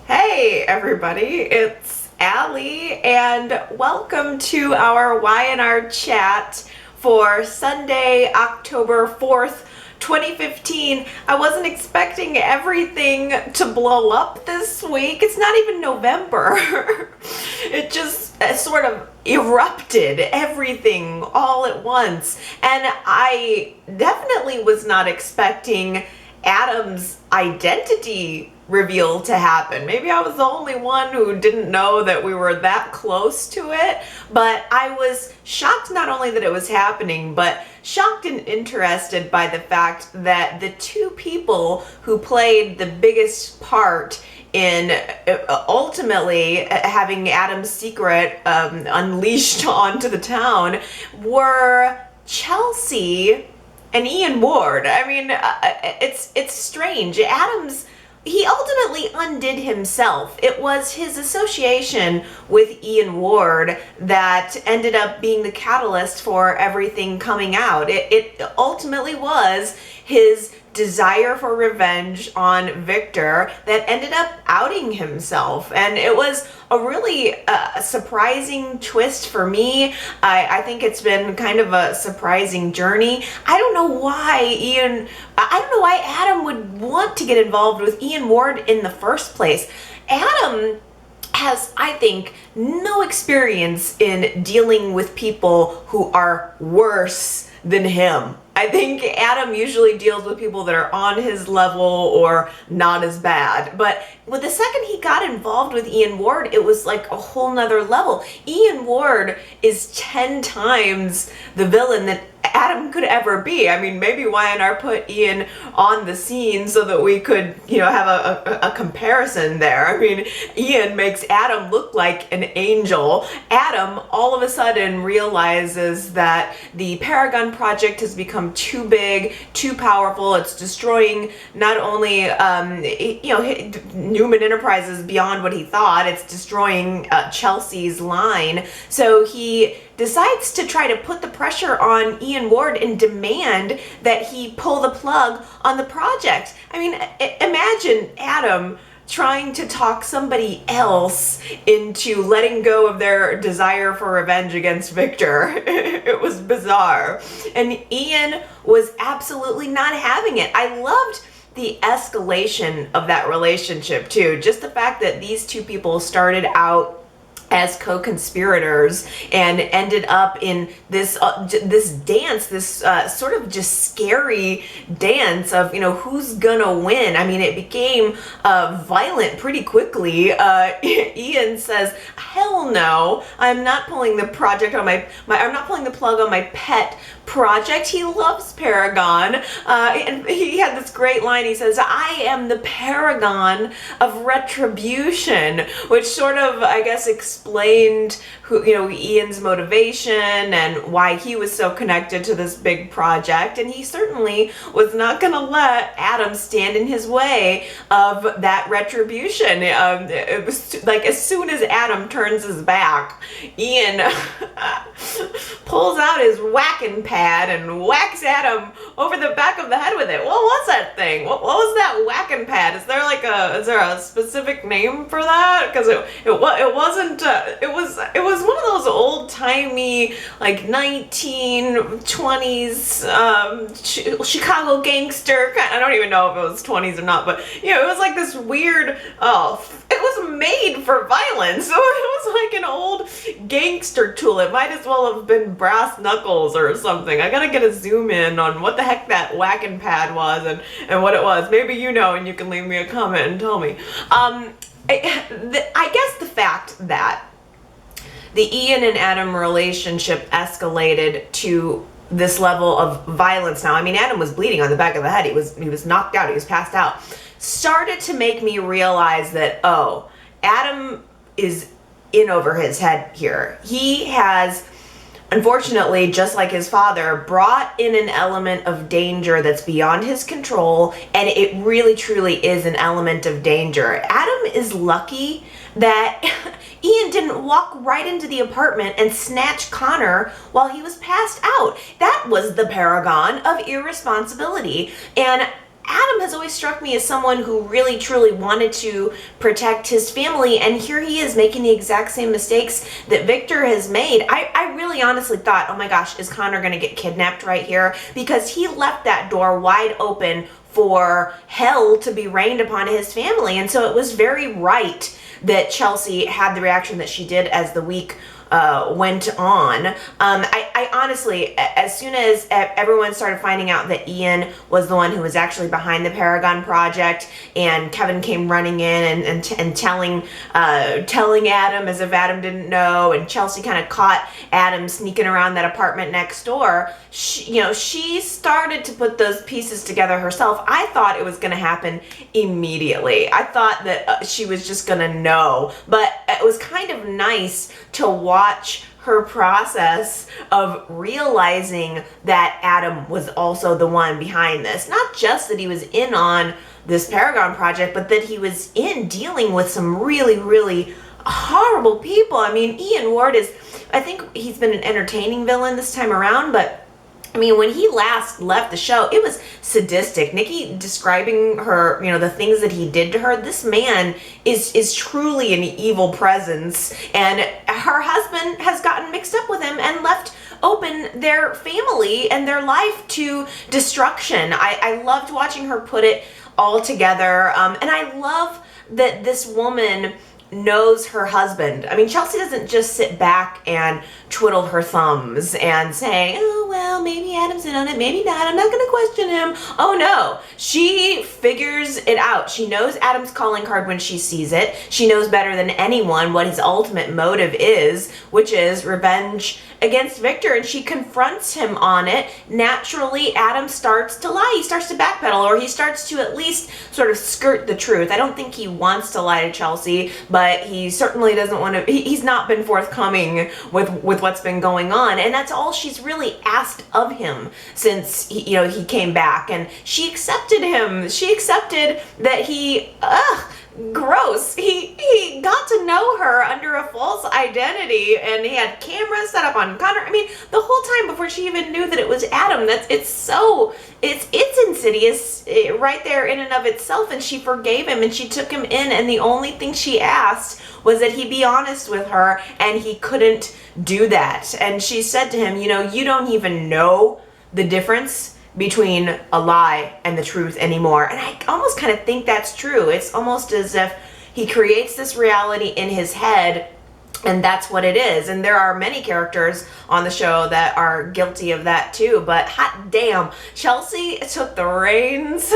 Hey everybody, it's Allie and welcome to our Y&R chat for Sunday, October 4th, 2015. I wasn't expecting everything to blow up this week. It's not even November. It just sort of erupted everything all at once. And I definitely was not expecting Adam's identity reveal to happen. Maybe I was the only one who didn't know that we were that close to it, but I was shocked not only that it was happening, but shocked and interested by the fact that the two people who played the biggest part in ultimately having Adam's secret unleashed onto the town were Chelsea and Ian Ward. I mean, it's strange. He ultimately undid himself. It was his association with Ian Ward that ended up being the catalyst for everything coming out. It ultimately was his desire for revenge on Victor that ended up outing himself. And it was a really surprising twist for me. I think it's been kind of a surprising journey. I don't know why Adam would want to get involved with Ian Ward in the first place. Adam has, I think, no experience in dealing with people who are worse than him. I think Adam usually deals with people that are on his level or not as bad. But with the second he got involved with Ian Ward, it was like a whole nother level. Ian Ward is 10 times the villain that Adam could ever be. I mean, maybe Y&R put Ian on the scene so that we could, have a comparison there. I mean, Ian makes Adam look like an angel. Adam all of a sudden realizes that the Paragon project has become too big, too powerful. It's destroying not only, Newman Enterprises beyond what he thought. It's destroying Chelsea's line. So he decides to try to put the pressure on Ian Ward and demand that he pull the plug on the project. I mean, imagine Adam trying to talk somebody else into letting go of their desire for revenge against Victor. It was bizarre. And Ian was absolutely not having it. I loved the escalation of that relationship too. Just the fact that these two people started out as co-conspirators and ended up in this dance, this sort of just scary dance of, who's gonna win. I mean, it became violent pretty quickly. Ian says, hell no, I'm not pulling the project on I'm not pulling the plug on my pet project. He loves Paragon. And he had this great line. He says, I am the paragon of retribution, which sort of, I guess, explained Ian's motivation and why he was so connected to this big project. And he certainly was not going to let Adam stand in his way of that retribution. It was like as soon as Adam turns his back, Ian pulls out his whacking pad and whacks Adam over the back of the head with it. What was that thing? What was that whacking pad? Is there a specific name for that? Because it was one of those old timey like 1920s Chicago gangster. I don't even know if it was 20s or not, but it was like this weird. It was made for violence, so it was like an old gangster tool. It might as well have been brass knuckles or something. I gotta get a zoom in on what the heck that whacking pad was and what it was. Maybe and you can leave me a comment and tell me. I guess the fact that the Ian and Adam relationship escalated to this level of violence now. I mean, Adam was bleeding on the back of the head. He was knocked out. He was passed out. Started to make me realize that, Adam is in over his head here. He has, unfortunately, just like his father, brought in an element of danger that's beyond his control, and it really truly is an element of danger. Adam is lucky that Ian didn't walk right into the apartment and snatch Connor while he was passed out. That was the paragon of irresponsibility. And Adam has always struck me as someone who really truly wanted to protect his family, and here he is making the exact same mistakes that Victor has made. I really honestly thought, oh my gosh, is Connor gonna get kidnapped right here? Because he left that door wide open for hell to be rained upon his family. And so it was very right that Chelsea had the reaction that she did as the week went on. I honestly, as soon as everyone started finding out that Ian was the one who was actually behind the Paragon project, and Kevin came running in and telling Adam as if Adam didn't know, and Chelsea kind of caught Adam sneaking around that apartment next door, she started to put those pieces together herself. I thought it was going to happen immediately. I thought that she was just going to know, but it was kind of nice to watch her process of realizing that Adam was also the one behind this. Not just that he was in on this Paragon project, but that he was in dealing with some really, really horrible people. I mean, Ian Ward I think he's been an entertaining villain this time around, but I mean, when he last left the show, it was sadistic. Nikki describing her, the things that he did to her. This man is truly an evil presence, and her husband has gotten mixed up with him and left open their family and their life to destruction. I loved watching her put it all together, and I love that this woman knows her husband. I mean, Chelsea doesn't just sit back and twiddle her thumbs and say, oh, well, maybe Adam's in on it, maybe not, I'm not going to question him. Oh, no. She figures it out. She knows Adam's calling card when she sees it. She knows better than anyone what his ultimate motive is, which is revenge against Victor, and she confronts him on it. Naturally, Adam starts to lie. He starts to backpedal, or he starts to at least sort of skirt the truth. I don't think he wants to lie to Chelsea, but he certainly doesn't want to. He's not been forthcoming with what's been going on, and that's all she's really asked of him since he came back, and she accepted him. She accepted that gross. He got to know her under a false identity, and he had cameras set up on Connor. I mean, the whole time before she even knew that it was Adam. It's insidious right there in and of itself. And she forgave him, and she took him in, and the only thing she asked was that he be honest with her, and he couldn't do that. And she said to him, you don't even know the difference between a lie and the truth anymore. And I almost kind of think that's true. It's almost as if he creates this reality in his head, and that's what it is. And there are many characters on the show that are guilty of that too, but hot damn, Chelsea took the reins.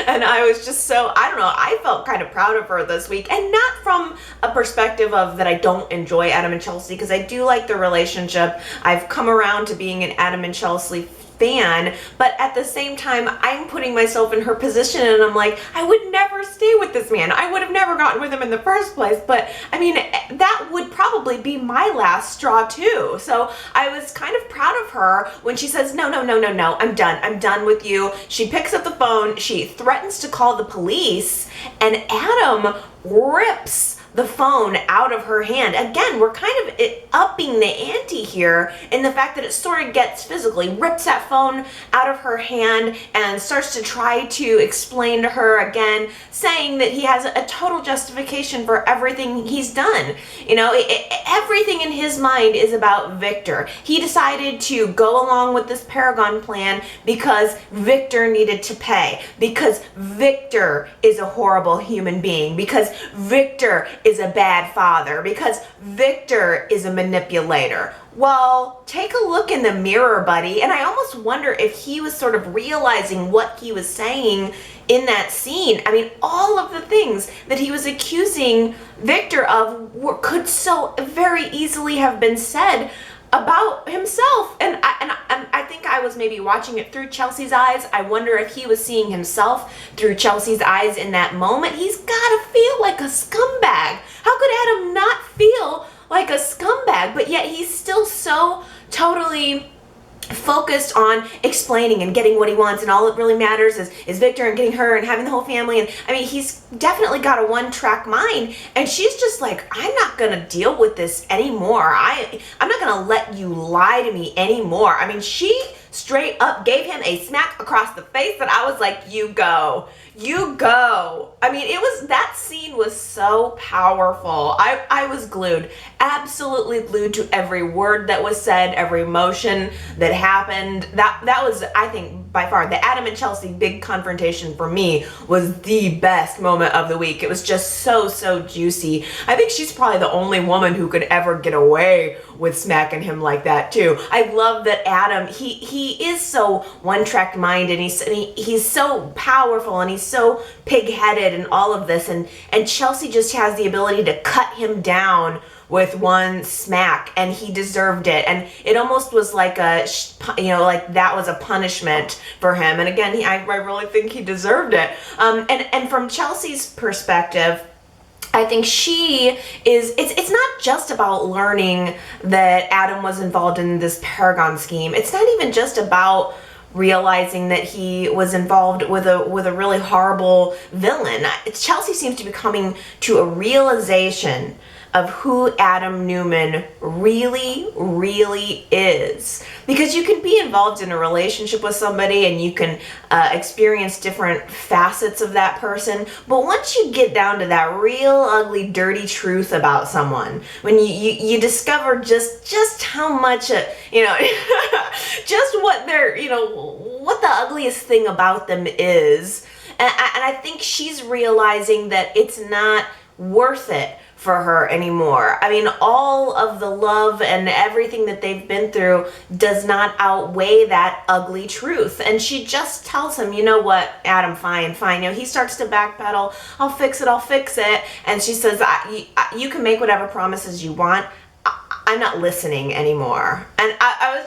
And I was just I felt kind of proud of her this week, and not from a perspective of that I don't enjoy Adam and Chelsea, because I do like the relationship. I've come around to being an Adam and Chelsea fan, but at the same time, I'm putting myself in her position, and I'm like, I would never stay with this man. I would have never gotten with him in the first place, but I mean, that would probably be my last straw too. So I was kind of proud of her when she says, no, I'm done with you. She picks up the phone, she threatens to call the police, and Adam rips the phone out of her hand. Again, we're kind of upping the ante here in the fact that it sort of gets physically, rips that phone out of her hand and starts to try to explain to her again, saying that he has a total justification for everything he's done. Everything in his mind is about Victor. He decided to go along with this Paragon plan because Victor needed to pay, because Victor is a horrible human being, because Victor is a bad father, because Victor is a manipulator. Well, take a look in the mirror, buddy. And I almost wonder if he was sort of realizing what he was saying in that scene. I mean, all of the things that he was accusing Victor of could so very easily have been said about himself. And I think I was maybe watching it through Chelsea's eyes. I wonder if he was seeing himself through Chelsea's eyes in that moment. He's gotta feel like a scumbag. How could Adam not feel like a scumbag? But yet he's still so totally focused on explaining and getting what he wants, and all that really matters is Victor and getting her and having the whole family. And I mean, he's definitely got a one-track mind, and she's just like, I'm not gonna deal with this anymore. I'm not gonna let you lie to me anymore. I mean, she straight up gave him a smack across the face that I was like, you go. You go. I mean, that scene was so powerful. I was glued, absolutely glued to every word that was said, every motion that happened. That was, I think, by far, the Adam and Chelsea big confrontation for me was the best moment of the week. It was just so juicy. I think she's probably the only woman who could ever get away with smacking him like that too. I love that Adam, he is so one-track mind, and he's so powerful, and he's so pig-headed and all of this, and Chelsea just has the ability to cut him down with one smack, and he deserved it. And it almost was like like that was a punishment for him. And again, I really think he deserved it. And from Chelsea's perspective, I think it's not just about learning that Adam was involved in this Paragon scheme. It's not even just about realizing that he was involved with a really horrible villain. Chelsea seems to be coming to a realization of who Adam Newman really is. Because you can be involved in a relationship with somebody and you can experience different facets of that person, but once you get down to that real ugly, dirty truth about someone, when you discover just how much, just what what the ugliest thing about them is, and I think she's realizing that it's not worth it for her anymore. I mean, all of the love and everything that they've been through does not outweigh that ugly truth. And she just tells him, you know what, Adam, fine. He starts to backpedal. I'll fix it. And she says, you can make whatever promises you want. I'm not listening anymore. And I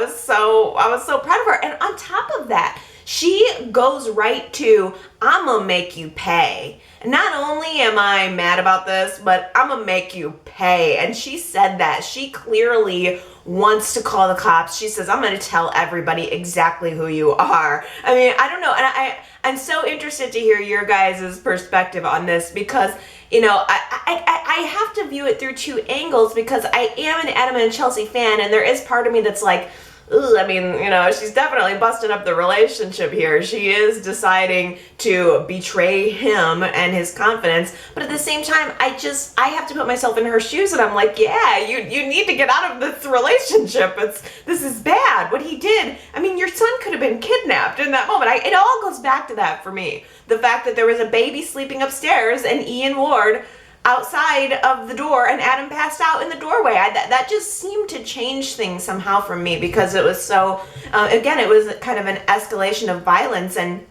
was so proud of her. And on top of that, she goes right to, I'm gonna make you pay. Not only am I mad about this, but I'm gonna make you pay. And she said that. She clearly wants to call the cops. She says, I'm gonna tell everybody exactly who you are. I mean, I don't know. And I'm so interested to hear your guys' perspective on this, because I have to view it through two angles, because I am an Adam and Chelsea fan, and there is part of me that's like, ooh, I mean, she's definitely busting up the relationship here. She is deciding to betray him and his confidence. But at the same time, I have to put myself in her shoes, and I'm like, yeah, you need to get out of this relationship. This is bad. What he did, I mean, your son could have been kidnapped in that moment. It all goes back to that for me. The fact that there was a baby sleeping upstairs and Ian Ward outside of the door, and Adam passed out in the doorway. That just seemed to change things somehow for me, because it was so, again, it was kind of an escalation of violence. And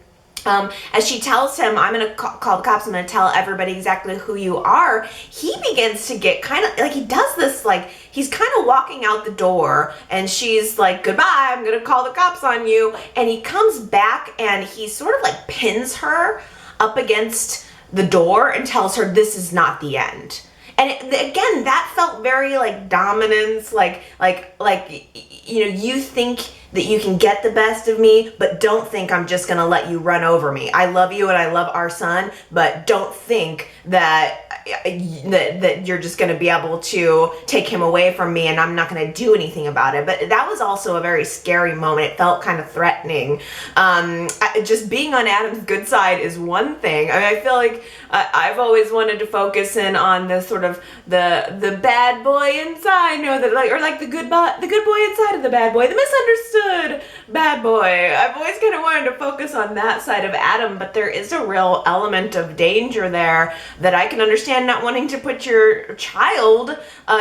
as she tells him, I'm going to call the cops, I'm going to tell everybody exactly who you are, he begins to get kind of, like, he does this, like, he's kind of walking out the door, and she's like, goodbye, I'm going to call the cops on you. And he comes back, and he sort of like pins her up against the door and tells her this is not the end. And again, that felt very like dominance, like you think that you can get the best of me, but don't think I'm just gonna let you run over me. I love you and I love our son, but don't think that you're just going to be able to take him away from me and I'm not going to do anything about it. But that was also a very scary moment. It felt kind of threatening. Just being on Adam's good side is one thing. I mean, I feel like I've always wanted to focus in on the sort of the bad boy inside, the good boy inside of the bad boy, the misunderstood bad boy. I've always kind of wanted to focus on that side of Adam, but there is a real element of danger there that I can understand not wanting to put your child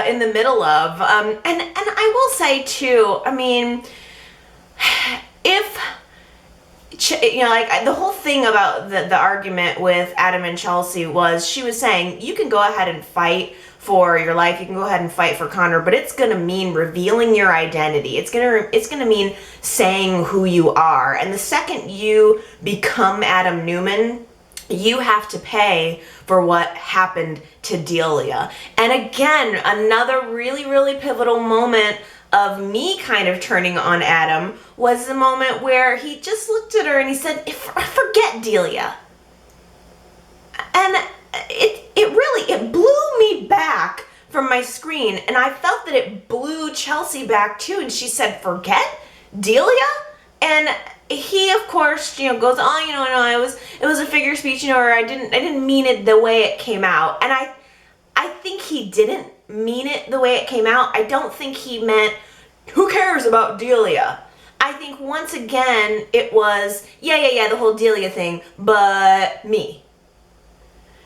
in the middle of. And I will say too, I mean, if the whole thing about the argument with Adam and Chelsea was, she was saying, you can go ahead and fight for your life, you can go ahead and fight for Connor, but it's gonna mean revealing your identity. It's gonna mean saying who you are. And the second you become Adam Newman, you have to pay for what happened to Delia. And again, another really, really pivotal moment of me kind of turning on Adam was the moment where he just looked at her and he said, forget Delia. And it blew me back from my screen, and I felt that it blew Chelsea back too, and she said, forget Delia? And he, of course, goes, oh, no, it was a figure of speech, or I didn't mean it the way it came out. And I think he didn't mean it the way it came out. I don't think he meant, who cares about Delia? I think once again, it was, yeah, the whole Delia thing, but me.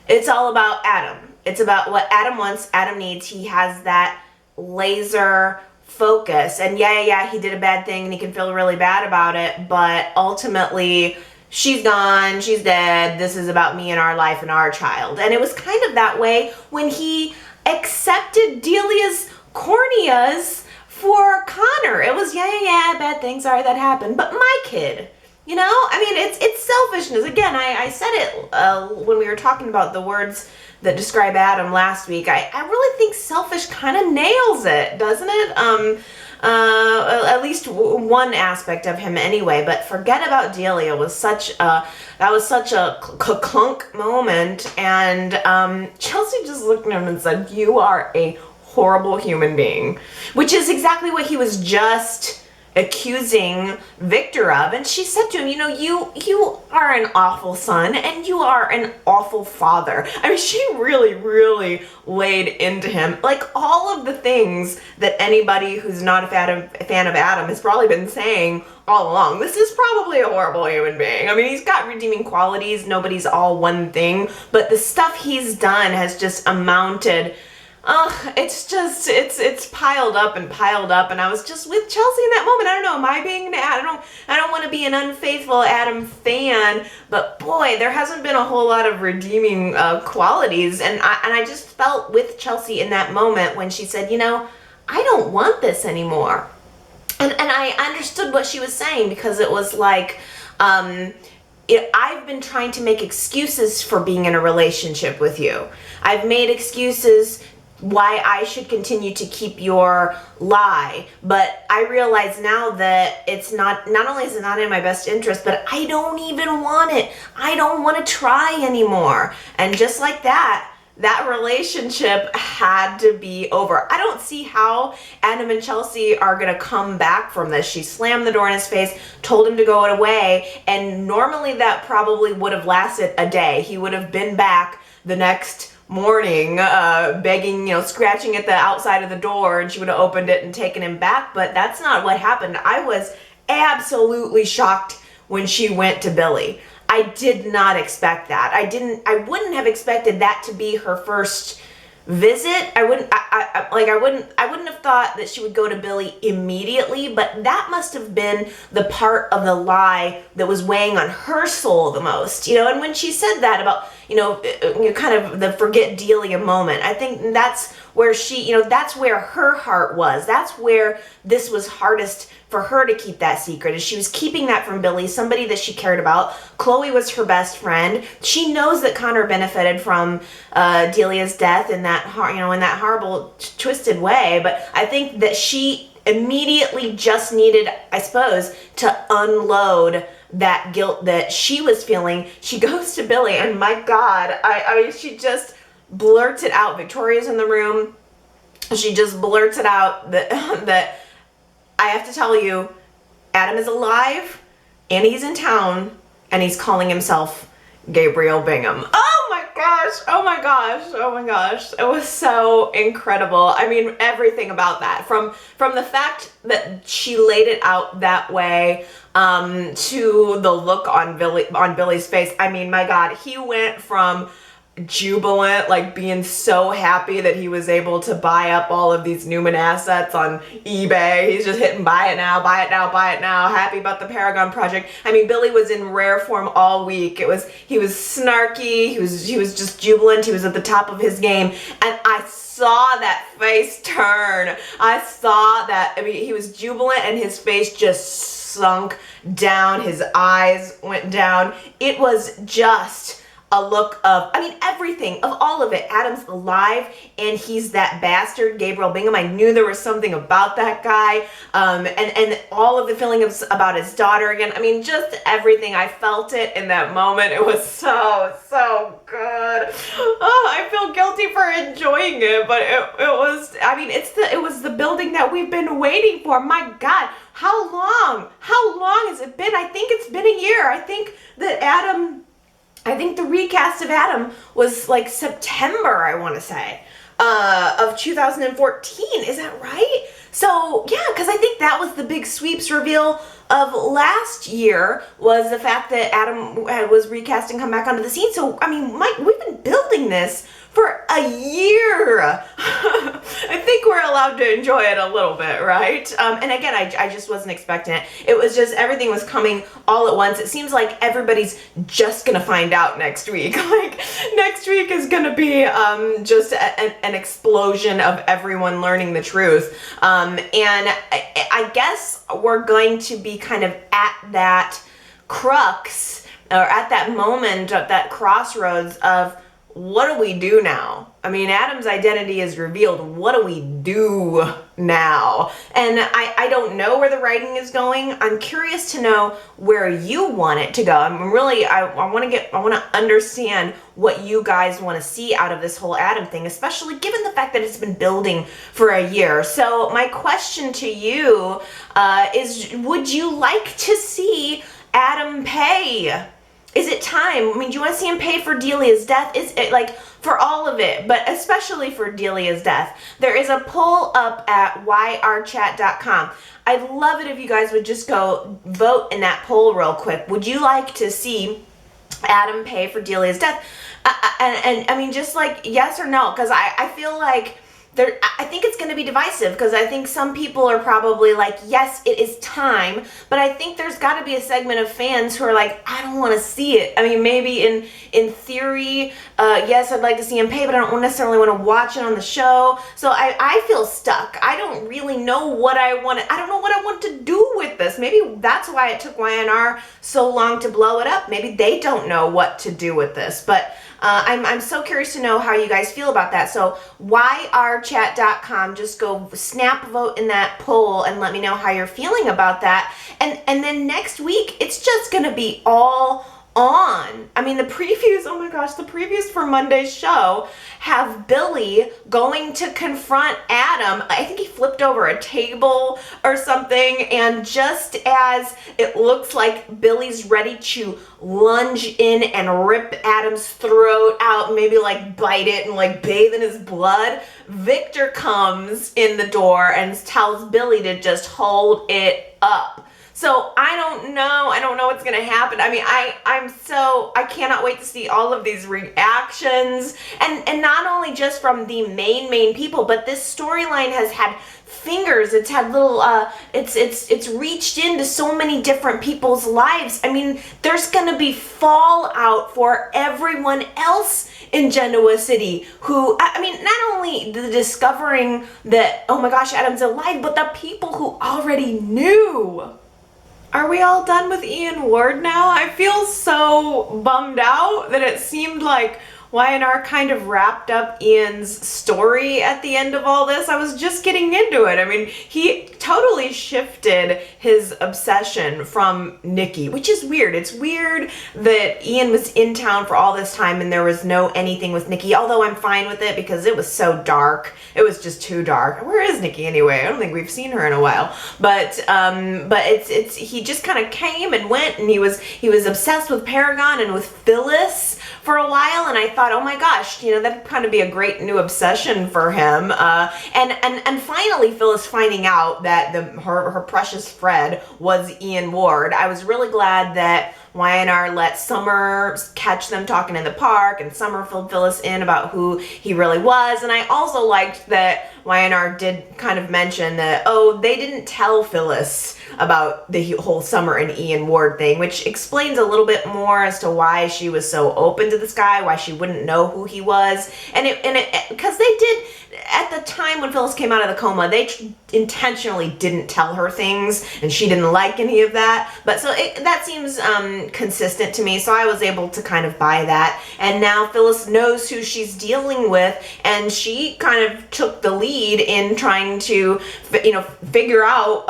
It's all about Adam. It's about what Adam wants, Adam needs. He has that laser focus. And yeah, he did a bad thing and he can feel really bad about it. But ultimately, she's gone, she's dead. This is about me and our life and our child. And it was kind of that way when he accepted Delia's corneas for Connor. It was, yeah, bad thing, sorry that happened. But my kid. I mean, it's selfishness. Again, I said it when we were talking about the words that describe Adam last week. I really think selfish kind of nails it, doesn't it? At least one aspect of him anyway. But forget about Delia was such a clunk moment, and Chelsea just looked at him and said, "You are a horrible human being," which is exactly what he was just accusing Victor of. And she said to him, you are an awful son and you are an awful father. I mean, she really laid into him like all of the things that anybody who's not a fan of Adam has probably been saying all along. This is probably a horrible human being. I mean, he's got redeeming qualities. Nobody's all one thing, but the stuff he's done has just amounted. It's piled up, and I was just with Chelsea in that moment. I don't know, am I being, I don't want to be an unfaithful Adam fan, but boy, there hasn't been a whole lot of redeeming qualities, and I just felt with Chelsea in that moment when she said, I don't want this anymore. And I understood what she was saying, because it was like, I've been trying to make excuses for being in a relationship with you. I've made excuses why I should continue to keep your lie, but I realize now that it's not only is it not in my best interest, but I don't even want it. I don't want to try anymore. And just like that relationship had to be over. I don't see how Adam and Chelsea are going to come back from this. She slammed the door in his face, told him to go away, and normally that probably would have lasted a day. He would have been back the next morning, begging, scratching at the outside of the door, and she would have opened it and taken him back, but that's not what happened. I was absolutely shocked when she went to Billy. I did not expect that. I wouldn't have expected that to be her first visit. I wouldn't have thought that she would go to Billy immediately, but that must have been the part of the lie that was weighing on her soul the most, and when she said that about, kind of the forget Delia moment, I think that's where that's where her heart was. That's where this was hardest for her to keep that secret, as she was keeping that from Billy, somebody that she cared about. Chloe was her best friend. She knows that Connor benefited from Delia's death in that horrible, twisted way. But I think that she immediately just needed, I suppose, to unload that guilt that she was feeling. She goes to Billy, and my God, I mean, she just blurts it out. Victoria's in the room. She just blurts it out that I have to tell you, Adam is alive, and he's in town, and he's calling himself Gabriel Bingham. Oh my gosh. It was so incredible. I mean, everything about that, from the fact that she laid it out that way, to the look on Billy's face. I mean, my God, he went from jubilant, like being so happy that he was able to buy up all of these Newman assets on eBay. He's just hitting buy it now, happy about the Paragon project. I mean, Billy was in rare form all week. He was snarky, he was just jubilant, he was at the top of his game, and I saw that face turn. I saw that, I mean, he was jubilant and his face just sunk down, his eyes went down. It was just a look of, I mean, everything, of all of it. Adam's alive, and he's that bastard, Gabriel Bingham. I knew there was something about that guy, and all of the feelings about his daughter again. I mean, just everything. I felt it in that moment. It was so good. Oh, I feel guilty for enjoying it, but it was, I mean, it was the building that we've been waiting for. My God, how long has it been? I think it's been a year. I think the recast of Adam was like September, I want to say, of 2014. Is that right? So yeah, because I think that was the big sweeps reveal of last year, was the fact that Adam was recast and come back onto the scene. So, I mean, Mike, we've been building this for a year. I think we're allowed to enjoy it a little bit, right? And again, I just wasn't expecting it. It was just, everything was coming all at once. It seems like everybody's just gonna find out next week. Like, next week is gonna be just an explosion of everyone learning the truth. And I guess we're going to be kind of at that crux, or at that moment, at that crossroads of, what do we do now? I mean, Adam's identity is revealed. What do we do now? And I don't know where the writing is going. I'm curious to know where you want it to go. I'm really, I want to understand what you guys want to see out of this whole Adam thing, especially given the fact that it's been building for a year. So my question to you is, would you like to see Adam pay? Is it time? I mean, do you want to see him pay for Delia's death? Is it, like, for all of it, but especially for Delia's death? There is a poll up at yrchat.com. I'd love it if you guys would just go vote in that poll real quick. Would you like to see Adam pay for Delia's death? And I mean, just like yes or no, because I feel like I think it's going to be divisive, because I think some people are probably like, yes, it is time, but I think there's got to be a segment of fans who are like, I don't want to see it. I mean, maybe in theory, yes, I'd like to see him pay, but I don't necessarily want to watch it on the show. So I feel stuck. I don't really know what I want. I don't know what I want to do with this. Maybe that's why it took YNR so long to blow it up. Maybe they don't know what to do with this, but I'm so curious to know how you guys feel about that. So yrchat.com, just go snap vote in that poll and let me know how you're feeling about that. And then next week, it's just going to be all on. I mean, the previews, oh my gosh, the previews for Monday's show have Billy going to confront Adam. I think he flipped over a table or something, and just as it looks like Billy's ready to lunge in and rip Adam's throat out, maybe like bite it and like bathe in his blood, Victor comes in the door and tells Billy to just hold it up. So I don't know what's gonna happen. I mean, I cannot wait to see all of these reactions, and not only just from the main people, but this storyline has had fingers. It's had little it's reached into so many different people's lives. I mean, there's gonna be fallout for everyone else in Genoa City who, I mean, not only the discovering that, oh my gosh, Adam's alive, but the people who already knew. Are we all done with Ian Ward now? I feel so bummed out that it seemed like YNR kind of wrapped up Ian's story at the end of all this. I was just getting into it. I mean, he totally shifted his obsession from Nikki, which is weird. It's weird that Ian was in town for all this time and there was no anything with Nikki, although I'm fine with it because it was so dark. It was just too dark. Where is Nikki anyway? I don't think we've seen her in a while. But it's he just kind of came and went, and he was obsessed with Paragon and with Phyllis for a while, and I thought, oh my gosh, you know, that'd kind of be a great new obsession for him. And finally, Phyllis finding out that her precious Fred was Ian Ward. I was really glad that YNR let Summer catch them talking in the park, and Summer filled Phyllis in about who he really was. And I also liked that YNR did kind of mention that, oh, they didn't tell Phyllis about the whole Summer and Ian Ward thing, which explains a little bit more as to why she was so open to this guy, why she wouldn't know who he was. And it because they did, at the time when Phyllis came out of the coma, they intentionally didn't tell her things and she didn't like any of that. But so that seems consistent to me, so I was able to kind of buy that. And now Phyllis knows who she's dealing with, and she kind of took the lead in trying to figure out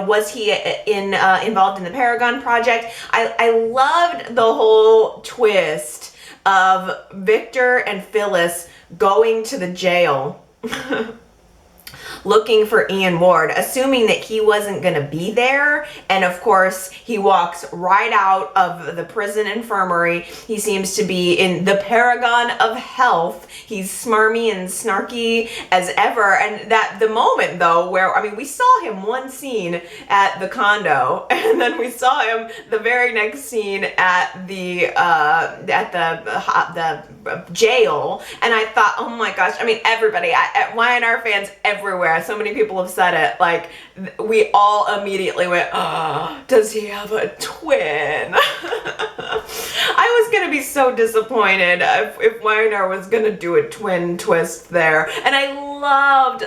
was he involved in the Paragon project. I loved the whole twist of Victor and Phyllis going to the jail looking for Ian Ward, assuming that he wasn't going to be there. And of course, he walks right out of the prison infirmary. He seems to be in the paragon of health. He's smarmy and snarky as ever. And that the moment, though, where, I mean, we saw him one scene at the condo, and then we saw him the very next scene at the jail. And I thought, oh my gosh, I mean, everybody, YNR fans everywhere, so many people have said it, like, we all immediately went, oh, does he have a twin? I was gonna be so disappointed if YNR was gonna do a twin twist there. And I loved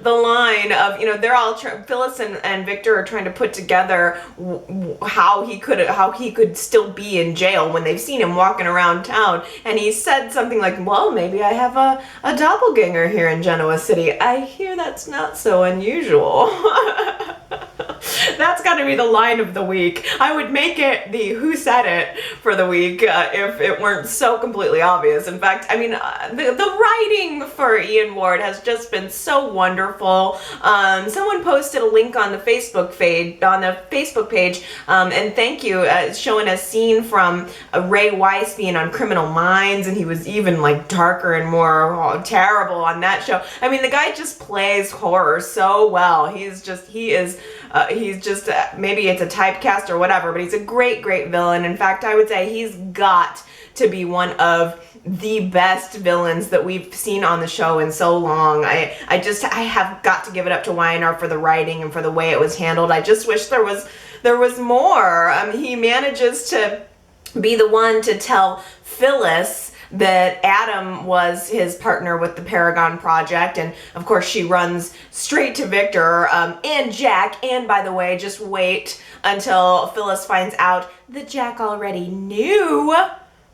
the line of, they're all Phyllis and Victor are trying to put together how he could still be in jail when they've seen him walking around town. And he said something like, well, maybe I have a doppelganger here in Genoa City. I hear that's not so unusual. That's got to be the line of the week. I would make it the who said it for the week if it weren't so completely obvious. In fact, I mean, the writing for Ian Ward has just been so wonderful. Someone posted a link on the Facebook page, and thank you, showing a scene from Ray Weiss being on Criminal Minds, and he was even like darker and more terrible on that show. I mean, the guy just plays horror so well. He's just maybe it's a typecast or whatever, but he's a great villain. In fact, I would say he's got to be one of the best villains that we've seen on the show in so long. I have got to give it up to YNR for the writing and for the way it was handled. I just wish there was more. He manages to be the one to tell Phyllis that Adam was his partner with the Paragon project, and of course she runs straight to Victor and Jack. And by the way, just wait until Phyllis finds out that Jack already knew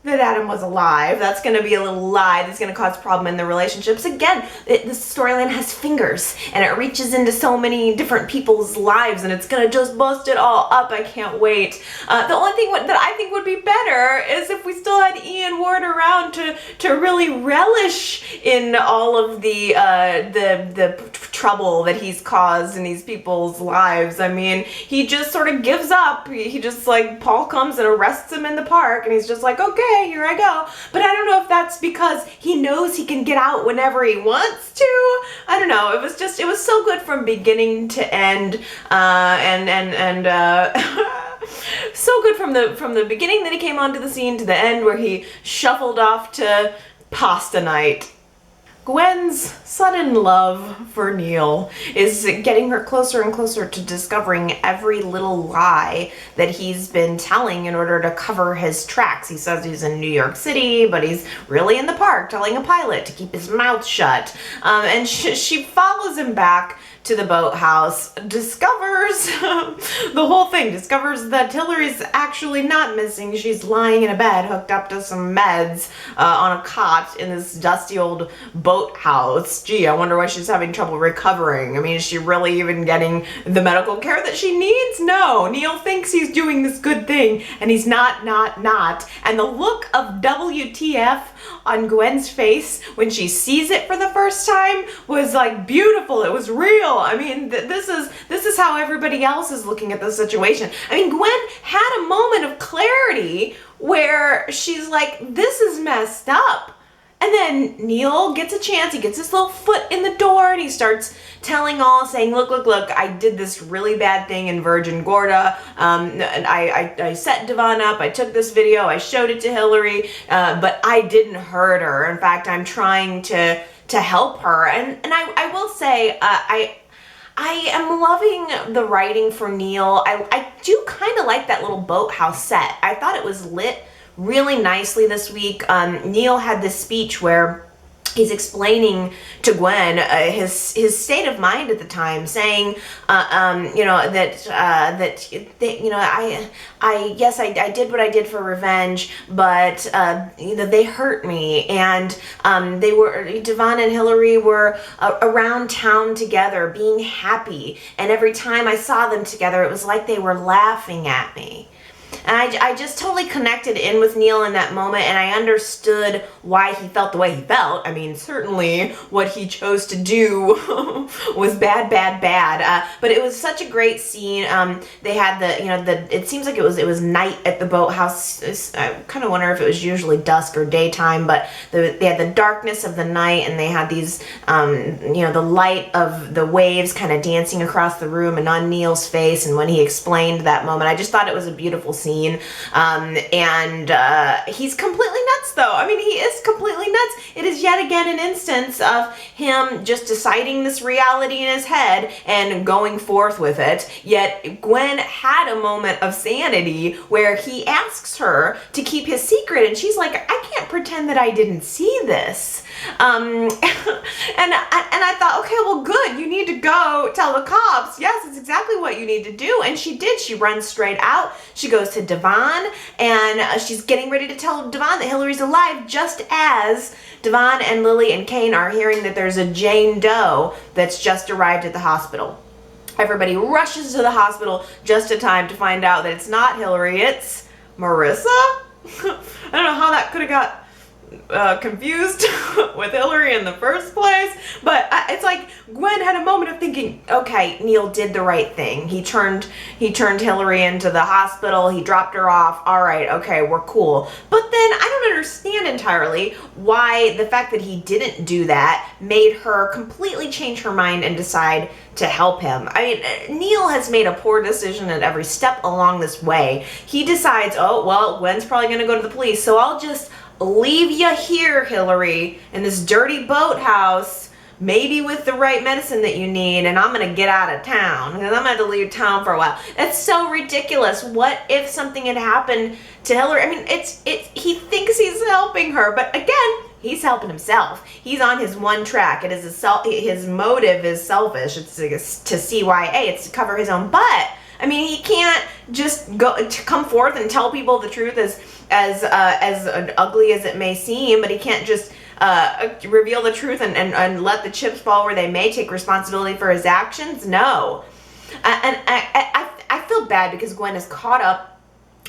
that Adam was alive. That's going to be a little lie that's going to cause problem in the relationships. Again, this storyline has fingers, and it reaches into so many different people's lives, and it's going to just bust it all up. I can't wait. The only thing that I think would be better is if we still had Ian Ward around to really relish in all of the trouble that he's caused in these people's lives. I mean, he just sort of gives up. He just, like, Paul comes and arrests him in the park, and he's just like, okay, here I go. But I don't know if that's because he knows he can get out whenever he wants to. I don't know. It was so good from beginning to end, so good from the beginning that he came onto the scene to the end where he shuffled off to pasta night. Gwen's sudden love for Neil is getting her closer and closer to discovering every little lie that he's been telling in order to cover his tracks. He says he's in New York City, but he's really in the park telling a pilot to keep his mouth shut. And she follows him back to the boathouse, discovers the whole thing, discovers that Hillary's actually not missing. She's lying in a bed hooked up to some meds on a cot in this dusty old boathouse. Gee, I wonder why she's having trouble recovering. I mean, is she really even getting the medical care that she needs? No, Neil thinks he's doing this good thing, and he's not. And the look of WTF on Gwen's face when she sees it for the first time was like beautiful. It was real. I mean, this is how everybody else is looking at the situation. I mean, Gwen had a moment of clarity where she's like, this is messed up. And then Neil gets a chance. He gets his little foot in the door and he starts telling all, saying, look, I did this really bad thing in Virgin Gorda. And I set Devon up. I took this video. I showed it to Hillary, but I didn't hurt her. In fact, I'm trying to help her. And I will say, I am loving the writing for Neil. I do kind of like that little boathouse set. I thought it was lit really nicely this week. Neil had this speech where he's explaining to Gwen his state of mind at the time, saying, I did what I did for revenge, but they hurt me, and Devon and Hillary were around town together, being happy, and every time I saw them together, it was like they were laughing at me. And I just totally connected in with Neil in that moment, and I understood why he felt the way he felt. I mean, certainly what he chose to do was bad. But it was such a great scene. They had it seems like it was night at the boathouse. I kind of wonder if it was usually dusk or daytime, but they had the darkness of the night, and they had these, the light of the waves kind of dancing across the room and on Neil's face. And when he explained that moment, I just thought it was a beautiful scene. He's completely nuts, though. I mean, he is completely nuts. It is yet again an instance of him just deciding this reality in his head and going forth with it. Yet Gwen had a moment of sanity where he asks her to keep his secret, and she's like, I can't pretend that I didn't see this. And I thought, okay, well, good. You need to go tell the cops. Yes, it's exactly what you need to do. And she did. She runs straight out. She goes to Devon, and she's getting ready to tell Devon that Hillary's alive, just as Devon and Lily and Kane are hearing that there's a Jane Doe that's just arrived at the hospital. Everybody rushes to the hospital just in time to find out that it's not Hillary, it's Marissa. I don't know how that could have got confused with Hillary in the first place, but it's like Gwen had a moment of thinking, okay, Neil did the right thing. He turned Hillary into the hospital. He dropped her off. All right, okay, we're cool. But then I don't understand entirely why the fact that he didn't do that made her completely change her mind and decide to help him. I mean, Neil has made a poor decision at every step along this way. He decides, oh, well, Gwen's probably going to go to the police, so I'll just leave you here, Hillary, in this dirty boathouse, maybe with the right medicine that you need, and I'm gonna get out of town because I'm gonna have to leave town for a while. That's so ridiculous. What if something had happened to Hillary? I mean, he thinks he's helping her, but again, he's helping himself. He's on his one track. It is his motive is selfish. It's to CYA. It's to cover his own butt. I mean, he can't just come forth and tell people the truth as ugly as it may seem, but he can't just reveal the truth and let the chips fall where they may, take responsibility for his actions. No. And I feel bad because Gwen is caught up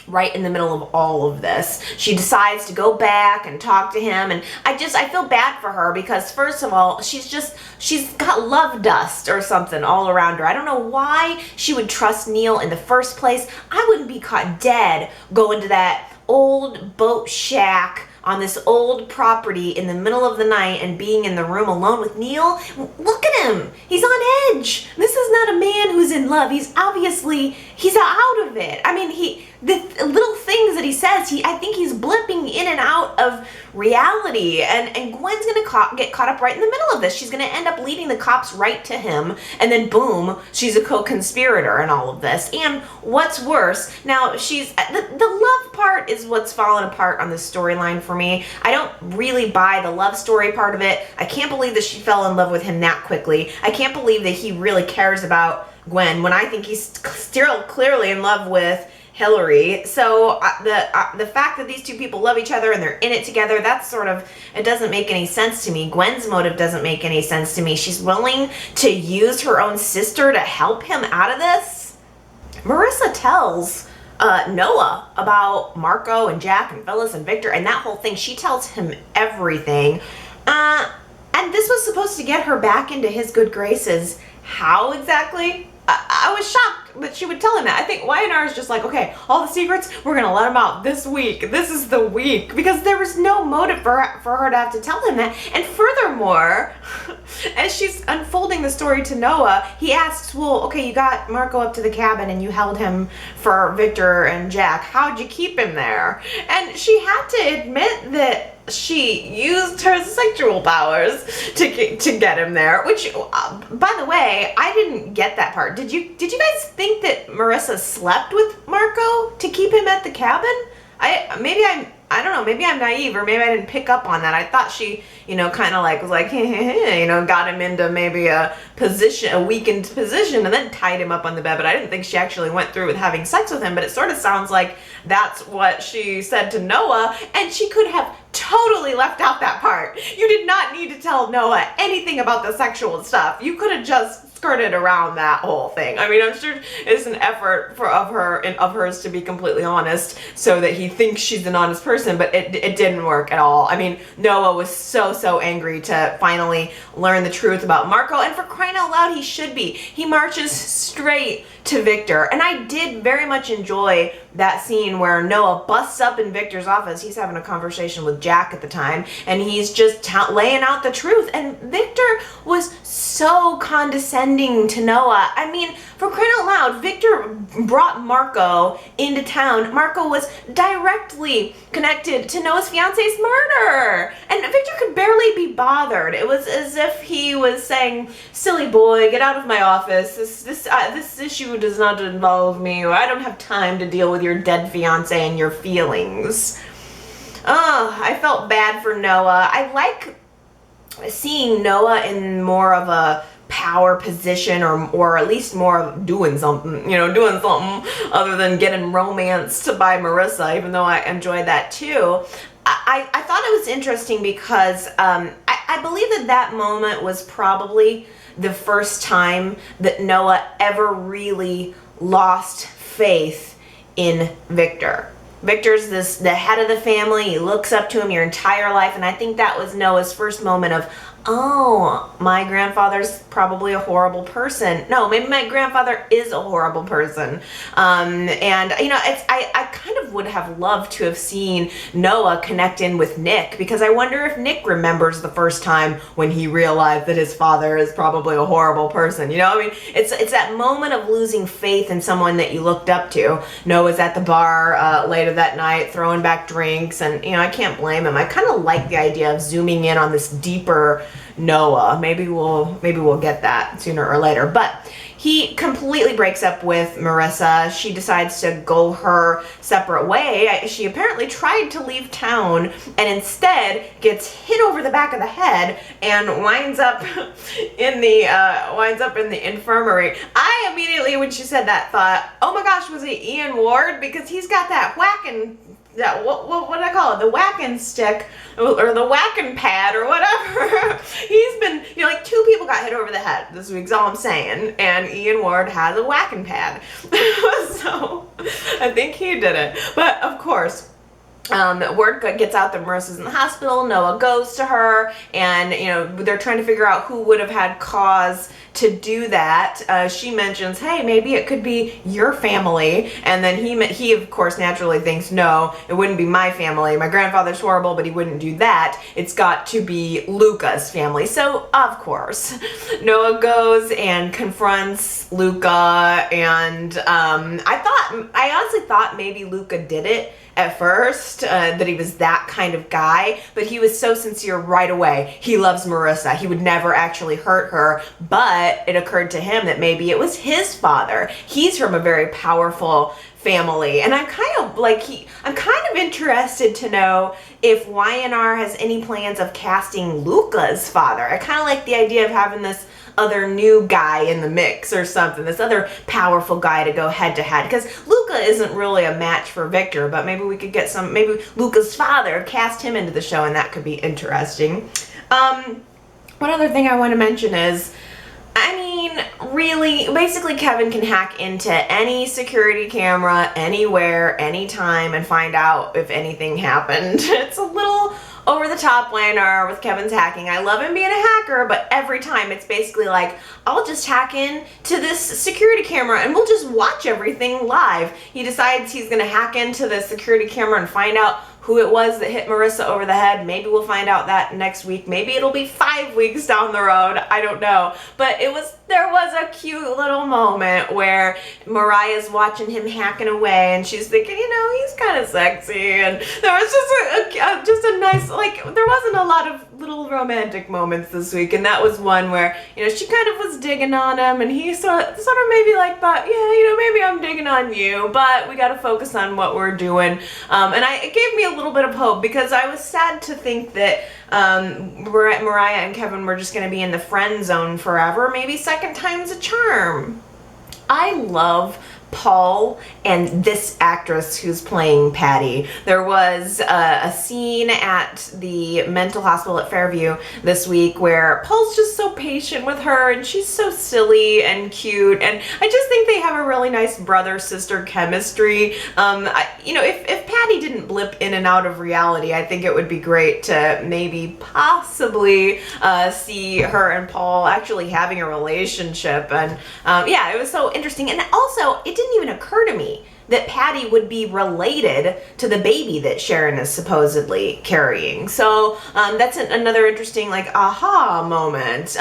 right in the middle of all of this. She decides to go back and talk to him, and I feel bad for her because, first of all, she's got love dust or something all around her. I don't know why she would trust Neil in the first place. I wouldn't be caught dead going to that old boat shack on this old property in the middle of the night and being in the room alone with Neil. Look at him. He's on edge. This is not a man who's in love. He's out of it. I mean, the little things that he says, I think he's blipping in and out of reality, and Gwen's gonna get caught up right in the middle of this. She's gonna end up leading the cops right to him, and then boom, she's a co-conspirator in all of this. And what's worse, now the love part is what's fallen apart on this storyline for me. I don't really buy the love story part of it. I can't believe that she fell in love with him that quickly. I can't believe that he really cares about Gwen when I think he's still clearly in love with Hillary. So the fact that these two people love each other and they're in it together, that's it doesn't make any sense to me. Gwen's motive doesn't make any sense to me. She's willing to use her own sister to help him out of this. Marissa tells Noah about Marco and Jack and Phyllis and Victor and that whole thing. She tells him everything. And this was supposed to get her back into his good graces. How exactly? I was shocked that she would tell him that. I think Y&R is just like, okay, all the secrets, we're going to let them out this week. This is the week. Because there was no motive for her to have to tell him that. And furthermore, as she's unfolding the story to Noah, he asks, well, okay, you got Marco up to the cabin and you held him for Victor and Jack. How'd you keep him there? And she had to admit that she used her sexual powers to get him there, which, by the way, I didn't get that part. Did you guys think that Marissa slept with Marco to keep him at the cabin? Maybe I I don't know, maybe I'm naive, or maybe I didn't pick up on that. I thought she, kind of like was like, got him into maybe a weakened position, and then tied him up on the bed. But I didn't think she actually went through with having sex with him. But it sort of sounds like that's what she said to Noah, and she could have totally left out that part. You did not need to tell Noah anything about the sexual stuff. You could have just skirted around that whole thing. I mean, I'm sure it's an effort of hers to be completely honest, so that he thinks she's an honest person, but it didn't work at all. I mean, Noah was so angry to finally learn the truth about Marco, and for crying out loud, he should be. He marches straight to Victor, and I did very much enjoy that scene where Noah busts up in Victor's office. He's having a conversation with Jack at the time, and he's just laying out the truth, and Victor was so condescending to Noah. I mean, for crying out loud, Victor brought Marco into town. Marco was directly connected to Noah's fiance's murder, and Victor could barely be bothered. It was as if he was saying, "Silly boy, get out of my office. This issue does not involve me, or I don't have time to deal with your dead fiance and your feelings." Oh, I felt bad for Noah. I like seeing Noah in more of a power position, or at least more of doing something other than getting romanced by Marissa, even though I enjoyed that too. I thought it was interesting because I believe that moment was probably the first time that Noah ever really lost faith in Victor. Victor's the head of the family. He looks up to him your entire life, and I think that was Noah's first moment of, oh, my grandfather's probably a horrible person. No, maybe my grandfather is a horrible person. And I kind of would have loved to have seen Noah connect in with Nick, because I wonder if Nick remembers the first time when he realized that his father is probably a horrible person. I mean, it's that moment of losing faith in someone that you looked up to. Noah's at the bar later that night throwing back drinks, and I can't blame him. I kind of like the idea of zooming in on this deeper Noah. Maybe we'll get that sooner or later. But he completely breaks up with Marissa. She decides to go her separate way. She apparently tried to leave town and instead gets hit over the back of the head and winds up in the infirmary. I immediately, when she said that, thought, oh my gosh, was it Ian Ward? Because he's got that whacking, what do I call it? The whacking stick, or the whacking pad, or whatever. He's been, like 2 people got hit over the head this week, is all I'm saying. And Ian Ward has a whacking pad. So I think he did it. But of course, word gets out that Marissa's in the hospital. Noah goes to her, and they're trying to figure out who would have had cause to do that. She mentions, hey, maybe it could be your family, and then he of course naturally thinks, no, it wouldn't be my family. My grandfather's horrible, but he wouldn't do that. It's got to be Luca's family. So of course Noah goes and confronts Luca, and I honestly thought maybe Luca did it at first, that he was that kind of guy, but he was so sincere right away. He loves Marissa. He would never actually hurt her, but it occurred to him that maybe it was his father. He's from a very powerful family, and I'm kind of interested to know if YNR has any plans of casting Luca's father. I kind of like the idea of having this other new guy in the mix or something, this other powerful guy to go head to head, because Luca isn't really a match for Victor, but maybe we could get maybe Luca's father, cast him into the show, and that could be interesting. One other thing I want to mention is, really, basically Kevin can hack into any security camera, anywhere, anytime, and find out if anything happened. It's a little over the top liner with Kevin's hacking. I love him being a hacker, but every time it's basically like, I'll just hack in to this security camera and we'll just watch everything live. He decides he's gonna hack into the security camera and find out who it was that hit Marissa over the head. Maybe we'll find out that next week. Maybe it'll be 5 weeks down the road. I don't know. But there was a cute little moment where Mariah's watching him hacking away, and she's thinking, he's kind of sexy. And there was just a nice, there wasn't a lot of little romantic moments this week, and that was one where, you know, she kind of was digging on him, and he sort of maybe like thought, yeah, you know, maybe I'm digging on you, but we got to focus on what we're doing. And it gave me a little bit of hope, because I was sad to think that Mariah and Kevin were just going to be in the friend zone forever. Maybe second time's a charm. I love Paul and this actress who's playing Patty. There was a scene at the mental hospital at Fairview this week where Paul's just so patient with her, and she's so silly and cute, and I just think they have a really nice brother-sister chemistry. You know, if Patty didn't blip in and out of reality, I think it would be great to maybe possibly see her and Paul actually having a relationship. And yeah, it was so interesting. And also, it didn't even occur to me that Patty would be related to the baby that Sharon is supposedly carrying. So that's another interesting, like, aha moment.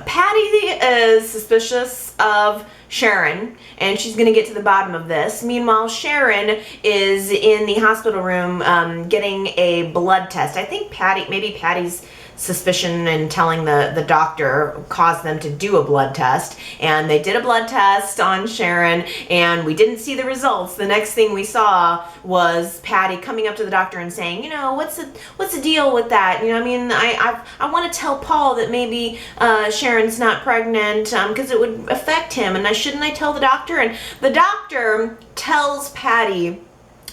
Patty is suspicious of Sharon, and she's going to get to the bottom of this. Meanwhile, Sharon is in the hospital room getting a blood test. I think maybe Patty's suspicion and telling the doctor caused them to do a blood test, and they did a blood test on Sharon, and we didn't see the results. The next thing we saw was Patty coming up to the doctor and saying, you know, what's the deal with that? You know, I mean, I want to tell Paul that maybe Sharon's not pregnant because it would affect him, and shouldn't I tell the doctor? And the doctor tells Patty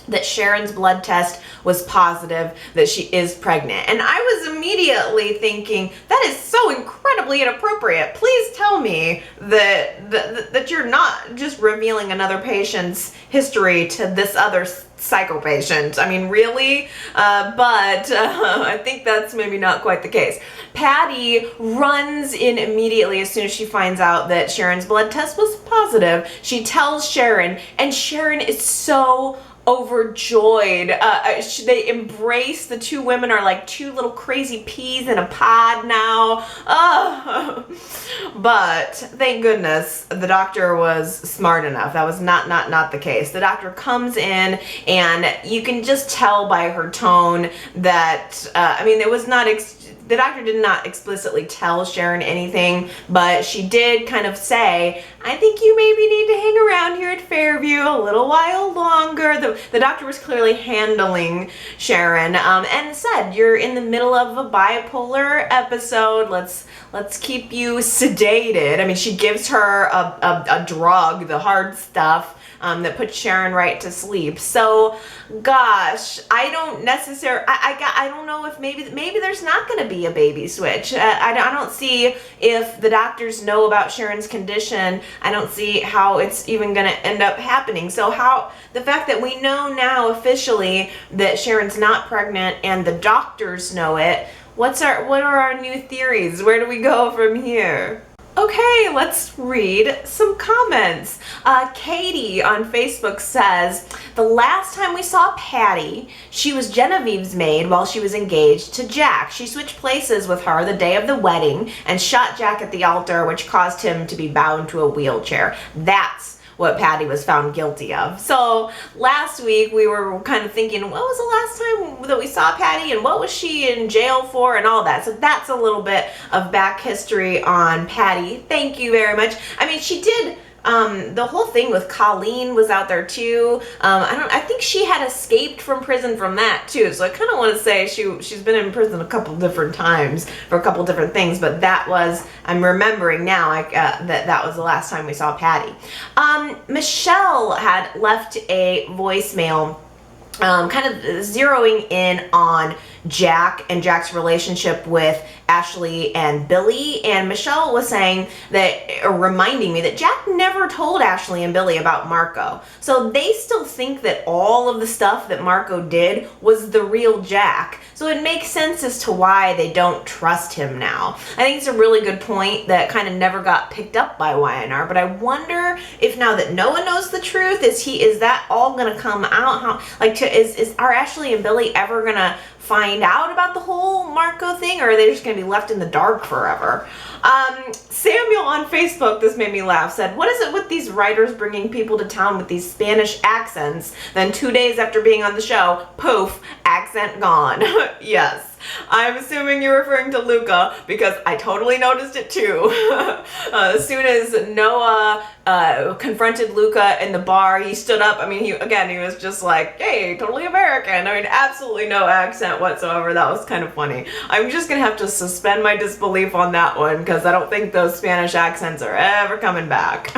that Sharon's blood test was positive, that she is pregnant. And I was immediately thinking, that is so incredibly inappropriate. Please tell me that you're not just revealing another patient's history to this other psycho patient. I mean, really? But I think that's maybe not quite the case. Patty runs in immediately as soon as she finds out that Sharon's blood test was positive. She tells Sharon, and Sharon is so overjoyed. They embrace. The two women are like two little crazy peas in a pod now. But thank goodness the doctor was smart enough. That was not the case. The doctor comes in, and you can just tell by her tone that I mean, it was not the doctor did not explicitly tell Sharon anything, but she did kind of say, I think you maybe need to hang around here at Fairview a little while longer. The doctor was clearly handling Sharon, and said, you're in the middle of a bipolar episode. Let's keep you sedated. I mean, she gives her a drug, the hard stuff, that puts Sharon right to sleep. So, gosh, I don't necessarily, I don't know if maybe there's not going to be a baby switch. I don't see, if the doctors know about Sharon's condition, I don't see how it's even going to end up happening. So the fact that we know now officially that Sharon's not pregnant and the doctors know it, what are our new theories? Where do we go from here? Okay, let's read some comments. Katie on Facebook says, the last time we saw Patty, she was Genevieve's maid while she was engaged to Jack. She switched places with her the day of the wedding and shot Jack at the altar, which caused him to be bound to a wheelchair. That's what Patty was found guilty of. So last week we were kind of thinking, what was the last time that we saw Patty, and what was she in jail for, and all that. So that's a little bit of back history on Patty. Thank you very much. I mean, she did, the whole thing with Colleen was out there too. I think she had escaped from prison from that too. So I kind of want to say she's been in prison a couple different times for a couple different things, but that was, I'm remembering now, that was the last time we saw Patty. Michelle had left a voicemail kind of zeroing in on Jack and Jack's relationship with Ashley and Billy, and Michelle was saying that, or reminding me that Jack never told Ashley and Billy about Marco. So they still think that all of the stuff that Marco did was the real Jack. So it makes sense as to why they don't trust him now. I think it's a really good point that kind of never got picked up by YNR, but I wonder if now that no one knows the truth, is that all gonna come out? Are Ashley and Billy ever gonna find out about the whole Marco thing, or are they just going to be left in the dark forever? Samuel on Facebook, this made me laugh, said, what is it with these writers bringing people to town with these Spanish accents? Then 2 days after being on the show, poof, accent gone. Yes. I'm assuming you're referring to Luca because I totally noticed it too. As soon as Noah confronted Luca in the bar, he stood up. I mean, he was just like, hey, totally American. I mean, absolutely no accent whatsoever. That was kind of funny. I'm just going to have to suspend my disbelief on that one because I don't think those Spanish accents are ever coming back.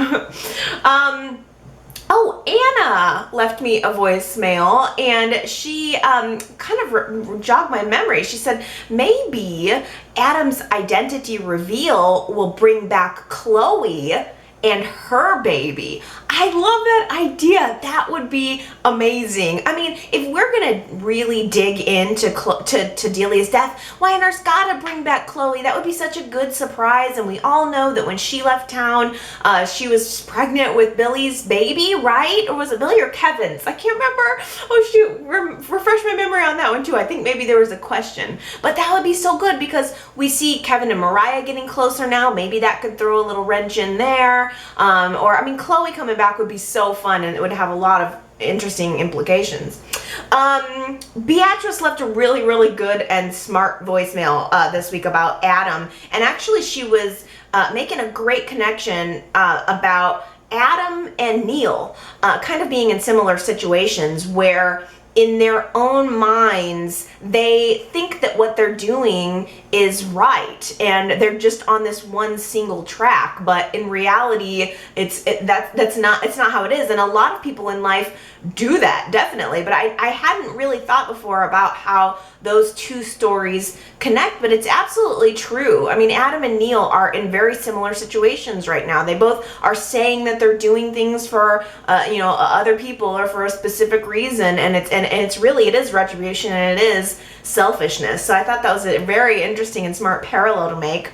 Oh, Anna left me a voicemail, and she kind of jogged my memory. She said maybe Adam's identity reveal will bring back Chloe and her baby. I love that idea. That would be amazing. I mean, if we're gonna really dig into to Delia's death, YNR's gotta bring back Chloe. That would be such a good surprise. And we all know that when she left town, she was pregnant with Billy's baby, right? Or was it Billy or Kevin's? I can't remember. Oh shoot, refresh my memory on that one too. I think maybe there was a question, but that would be so good because we see Kevin and Mariah getting closer now. Maybe that could throw a little wrench in there. Or I mean, Chloe coming back would be so fun, and it would have a lot of interesting implications. Beatrice left a really, really good and smart voicemail this week about Adam, and actually she was making a great connection about Adam and Neil kind of being in similar situations where in their own minds, they think that what they're doing is right, and they're just on this one single track. But in reality, that's not how it is. And a lot of people in life do that, definitely. But I hadn't really thought before about how those two stories connect, but it's absolutely true. I mean, Adam and Neil are in very similar situations right now. They both are saying that they're doing things for other people or for a specific reason, and it is retribution and it is selfishness. So I thought that was a very interesting and smart parallel to make.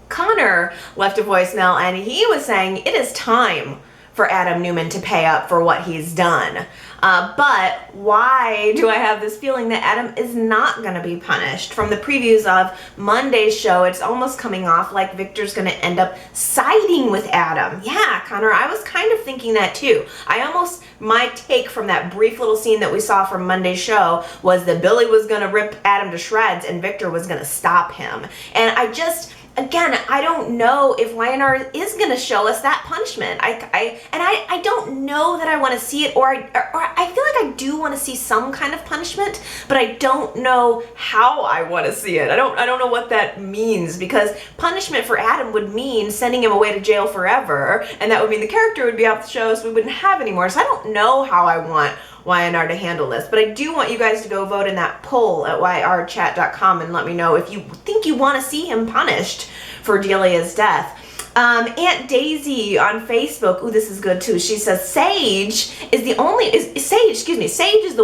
Connor left a voicemail, and he was saying it is time for Adam Newman to pay up for what he's done. But why do I have this feeling that Adam is not going to be punished? From the previews of Monday's show, it's almost coming off like Victor's going to end up siding with Adam. Yeah, Connor, I was kind of thinking that too. My take from that brief little scene that we saw from Monday's show was that Billy was going to rip Adam to shreds and Victor was going to stop him. And I don't know if YNR is going to show us that punishment. I don't know that I want to see it, or I feel like I do want to see some kind of punishment, but I don't know how I want to see it. I don't know what that means, because punishment for Adam would mean sending him away to jail forever, and that would mean the character would be off the show, so we wouldn't have any more. So I don't know how I want YNR to handle this, but I do want you guys to go vote in that poll at yrchat.com and let me know if you think you want to see him punished for Delia's death. Aunt Daisy on Facebook, ooh, this is good too. She says Sage is the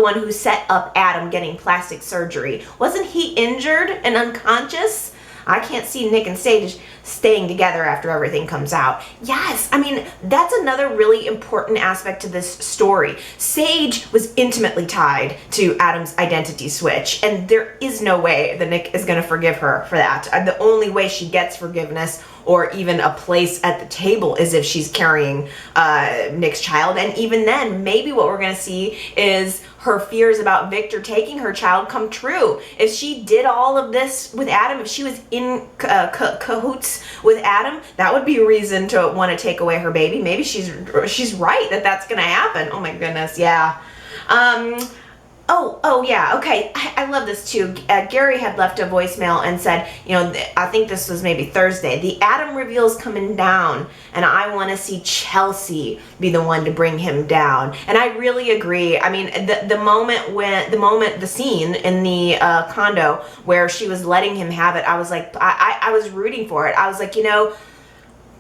one who set up Adam getting plastic surgery. Wasn't he injured and unconscious? I can't see Nick and Sage staying together after everything comes out. Yes, I mean, that's another really important aspect to this story. Sage was intimately tied to Adam's identity switch, and there is no way that Nick is going to forgive her for that. The only way she gets forgiveness or even a place at the table is if she's carrying Nick's child. And even then, maybe what we're going to see is her fears about Victor taking her child come true. If she did all of this with Adam, if she was in cahoots with Adam, that would be a reason to want to take away her baby. Maybe she's right that that's going to happen. Oh my goodness, yeah. Oh yeah, okay. I love this too. Gary had left a voicemail and said, I think this was maybe Thursday, the Adam reveal's coming down, and I want to see Chelsea be the one to bring him down. And I really agree. I mean, the scene in the condo where she was letting him have it, I was like, I was rooting for it. I was like,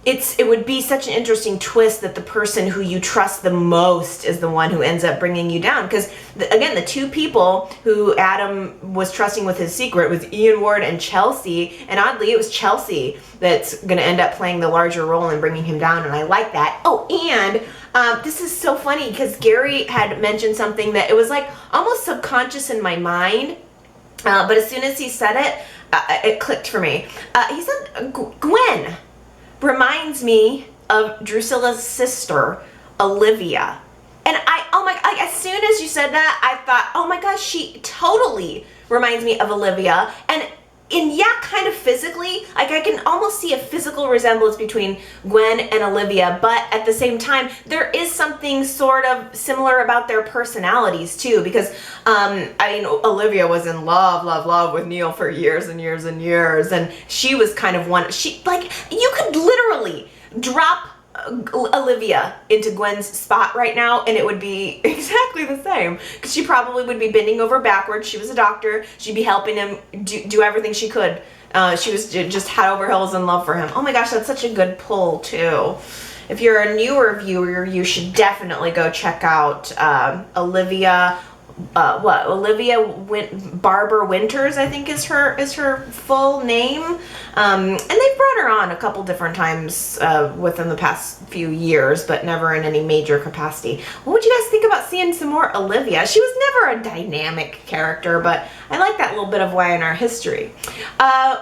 it would be such an interesting twist that the person who you trust the most is the one who ends up bringing you down. Because again, the two people who Adam was trusting with his secret was Ian Ward and Chelsea, and oddly it was Chelsea that's going to end up playing the larger role and bringing him down, and I like that. Oh, and this is so funny because Gary had mentioned something that it was like almost subconscious in my mind, but as soon as he said it, it clicked for me. He said Gwen reminds me of Drusilla's sister, Olivia. And as soon as you said that, I thought, oh my gosh, she totally reminds me of Olivia. And kind of physically, like I can almost see a physical resemblance between Gwen and Olivia, but at the same time, there is something sort of similar about their personalities too, because Olivia was in love with Neil for years and years and years, and she was kind of you could literally drop Olivia into Gwen's spot right now and it would be exactly the same, because she probably would be bending over backwards. She was a doctor. She'd be helping him do everything she could. She was just head over heels in love for him. Oh my gosh, that's such a good pull too. If you're a newer viewer, you should definitely go check out Olivia. Barber Winters, I think is her full name, and they've brought her on a couple different times within the past few years, but never in any major capacity. What would you guys think about seeing some more Olivia? She was never a dynamic character, but I like that little bit of Y&R history.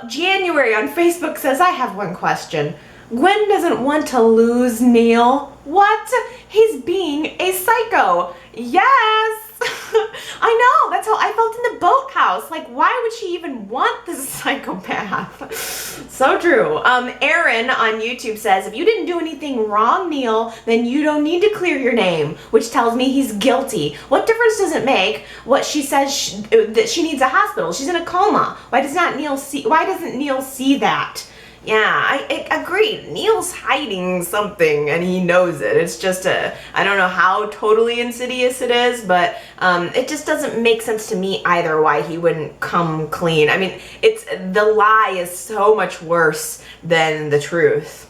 January on Facebook says, I have one question. Gwen doesn't want to lose Neil. What? He's being a psycho. Yes! I know, that's how I felt in the boathouse. Like, why would she even want this psychopath? So true. Aaron on YouTube says, if you didn't do anything wrong, Neil, then you don't need to clear your name, which tells me he's guilty. What difference does it make what she says that she needs a hospital? She's in a coma. Why doesn't Neil see that? Yeah, I agree. Neil's hiding something and he knows it. It's just I don't know how totally insidious it is, but it just doesn't make sense to me either why he wouldn't come clean. I mean, the lie is so much worse than the truth.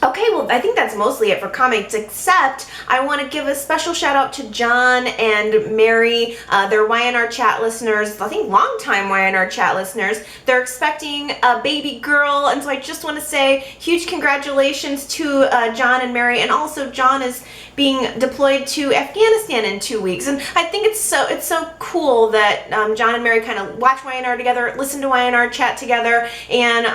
Okay, well, I think that's mostly it for comments, except I want to give a special shout out to John and Mary. They're Y&R chat listeners, I think longtime Y&R chat listeners. They're expecting a baby girl, and so I just want to say huge congratulations to John and Mary, and also John is being deployed to Afghanistan in 2 weeks, and I think it's so cool that John and Mary kind of watch Y&R together, listen to Y&R chat together, and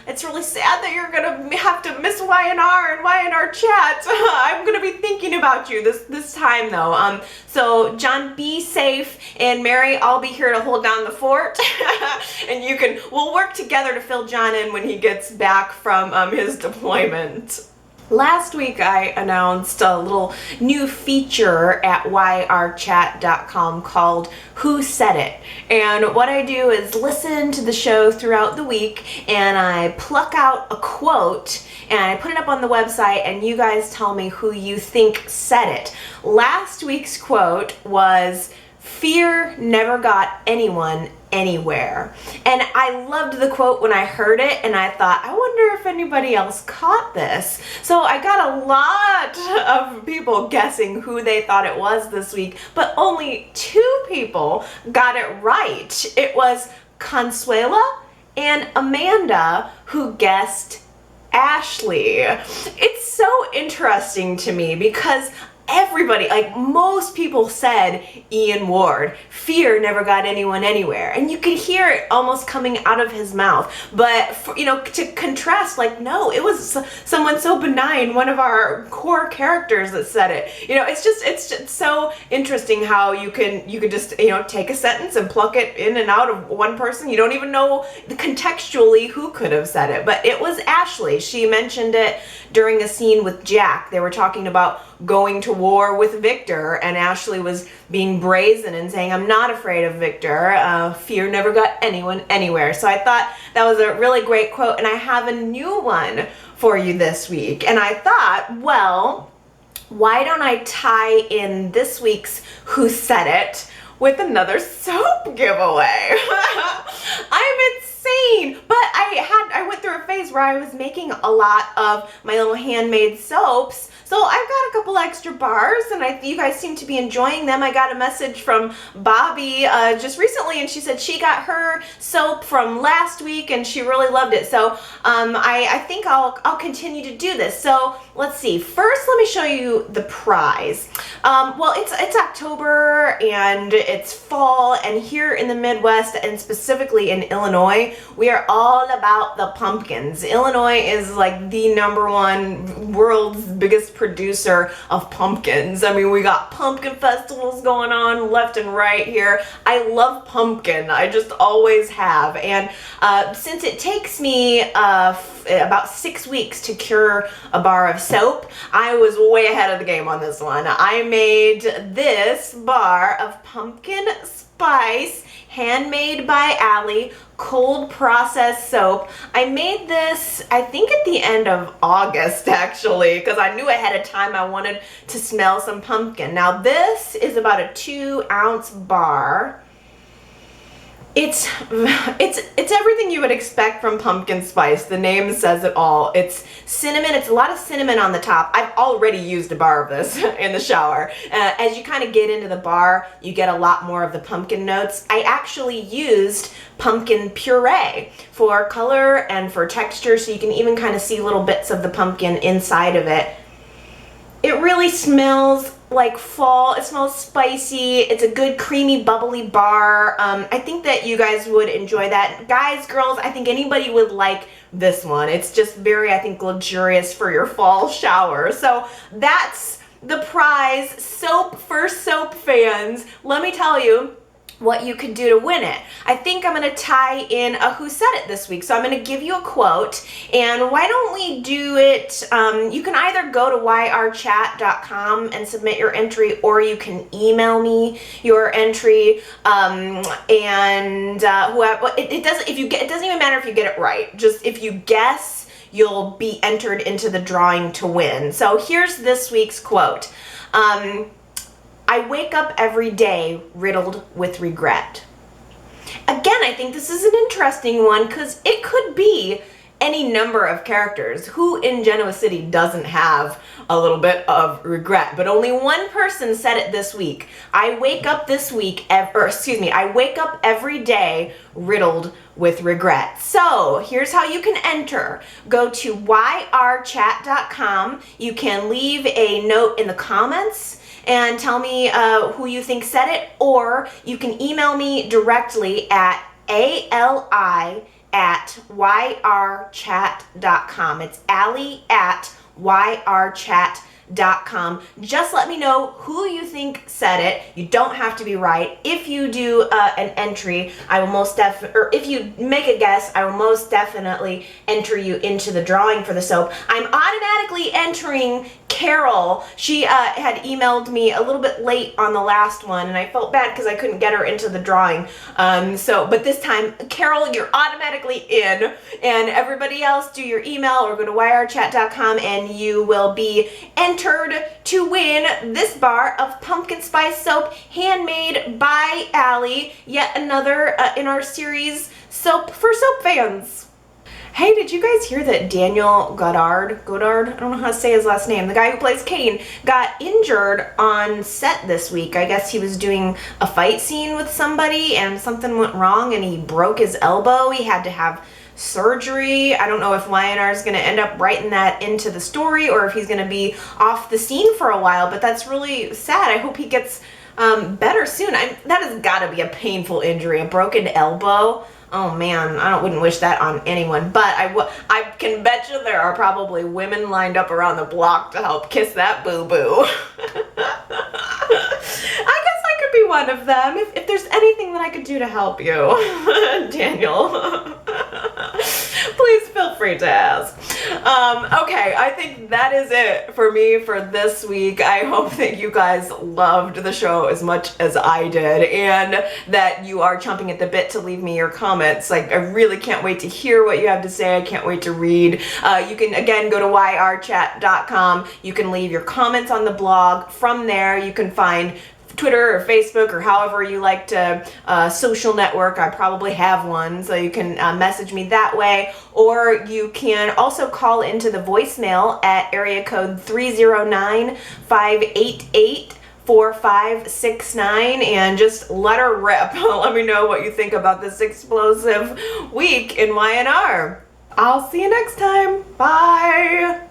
it's really sad that you're gonna have to miss Y&R and Y&R chat. I'm gonna be thinking about you this time though. So John, be safe, and Mary, I'll be here to hold down the fort, and we'll work together to fill John in when he gets back from his deployment. Last week I announced a little new feature at yrchat.com called Who Said It? And what I do is listen to the show throughout the week and I pluck out a quote and I put it up on the website and you guys tell me who you think said it. Last week's quote was, "Fear never got anyone anywhere." And I loved the quote when I heard it, and I thought, I wonder if anybody else caught this. So I got a lot of people guessing who they thought it was this week, but only 2 people got it right. It was Consuela and Amanda who guessed Ashley. It's so interesting to me because everybody, like most people said Ian Ward. Fear never got anyone anywhere. And you could hear it almost coming out of his mouth. But, to contrast, like, no, it was someone so benign, one of our core characters that said it. It's just so interesting how you can just, take a sentence and pluck it in and out of one person. You don't even know contextually who could have said it. But it was Ashley. She mentioned it during a scene with Jack. They were talking about going to war with Victor, and Ashley was being brazen and saying, I'm not afraid of Victor. Fear never got anyone anywhere. So I thought that was a really great quote, and I have a new one for you this week. And I thought, well, why don't I tie in this week's Who Said It with another soap giveaway? I'm insane, but I went through a phase holidays where I was making a lot of my little handmade soaps. So I've got a couple extra bars, and you guys seem to be enjoying them. I got a message from Bobby just recently, and she said she got her soap from last week, and she really loved it. So I think I'll continue to do this. So let's see. First, let me show you the prize. Well, it's October and it's fall, and here in the Midwest, and specifically in Illinois, we are all about the pumpkins. Illinois is like the #1 world's biggest producer of pumpkins. I mean, we got pumpkin festivals going on left and right here. I love pumpkin. I just always have. And since it takes me about 6 weeks to cure a bar of soap, I was way ahead of the game on this one. I made this bar of pumpkin spice, handmade by Allie, cold processed soap. I made this, I think at the end of August actually, because I knew ahead of time I wanted to smell some pumpkin. Now this is about a 2-ounce bar. It's everything you would expect from pumpkin spice. The name says it all. It's cinnamon. It's a lot of cinnamon on the top. I've already used a bar of this in the shower. As you kind of get into the bar, you get a lot more of the pumpkin notes. I actually used pumpkin puree for color and for texture, so you can even kind of see little bits of the pumpkin inside of it. It really smells like fall. It smells spicy. It's a good creamy bubbly bar. I think that you guys would enjoy that. Guys, girls, I think anybody would like this one. It's just very, I think, luxurious for your fall shower. So that's the prize, soap for soap fans. Let me tell you what you could do to win it. I think I'm going to tie in a Who Said It this week. So I'm going to give you a quote, and why don't we do it, you can either go to yrchat.com and submit your entry, or you can email me your entry, it doesn't even matter if you get it right. Just if you guess, you'll be entered into the drawing to win. So here's this week's quote. I wake up every day riddled with regret. Again, I think this is an interesting one because it could be any number of characters. Who in Genoa City doesn't have a little bit of regret? But only one person said it this week. I wake up I wake up every day riddled with regret. So here's how you can enter. Go to yrchat.com. You can leave a note in the comments and tell me who you think said it, or you can email me directly at ali@yrchat.com. It's ali@yrchat.com. Just let me know who you think said it. You don't have to be right. If you do an entry, I will or if you make a guess, I will most definitely enter you into the drawing for the soap. I'm automatically entering Carol. She had emailed me a little bit late on the last one, and I felt bad because I couldn't get her into the drawing. But this time, Carol, you're automatically in, and everybody else, do your email or go to yrchat.com, and you will be entered to win this bar of pumpkin spice soap handmade by Allie. Yet another in our series, Soap for Soap Fans. Hey, did you guys hear that Daniel Goddard, I don't know how to say his last name, the guy who plays Kane, got injured on set this week? I guess he was doing a fight scene with somebody and something went wrong and he broke his elbow. He had to have surgery. I don't know if YNR is going to end up writing that into the story or if he's going to be off the scene for a while, but that's really sad. I hope he gets better soon. That has got to be a painful injury, a broken elbow. Oh man, I wouldn't wish that on anyone, but I can bet you there are probably women lined up around the block to help kiss that boo-boo. I guess I could be one of them if there's anything that I could do to help you, Daniel. Please feel free to ask. Okay, I think that is it for me for this week. I hope that you guys loved the show as much as I did, and that you are chomping at the bit to leave me your comments. Like, I really can't wait to hear what you have to say. I can't wait to read. You can, again, go to yrchat.com. You can leave your comments on the blog. From there, you can find Twitter or Facebook or however you like to social network. I probably have one, so you can message me that way, or you can also call into the voicemail at area code 309-588-4569 and just let her rip. Let me know what you think about this explosive week in YNR. I'll see you next time. Bye.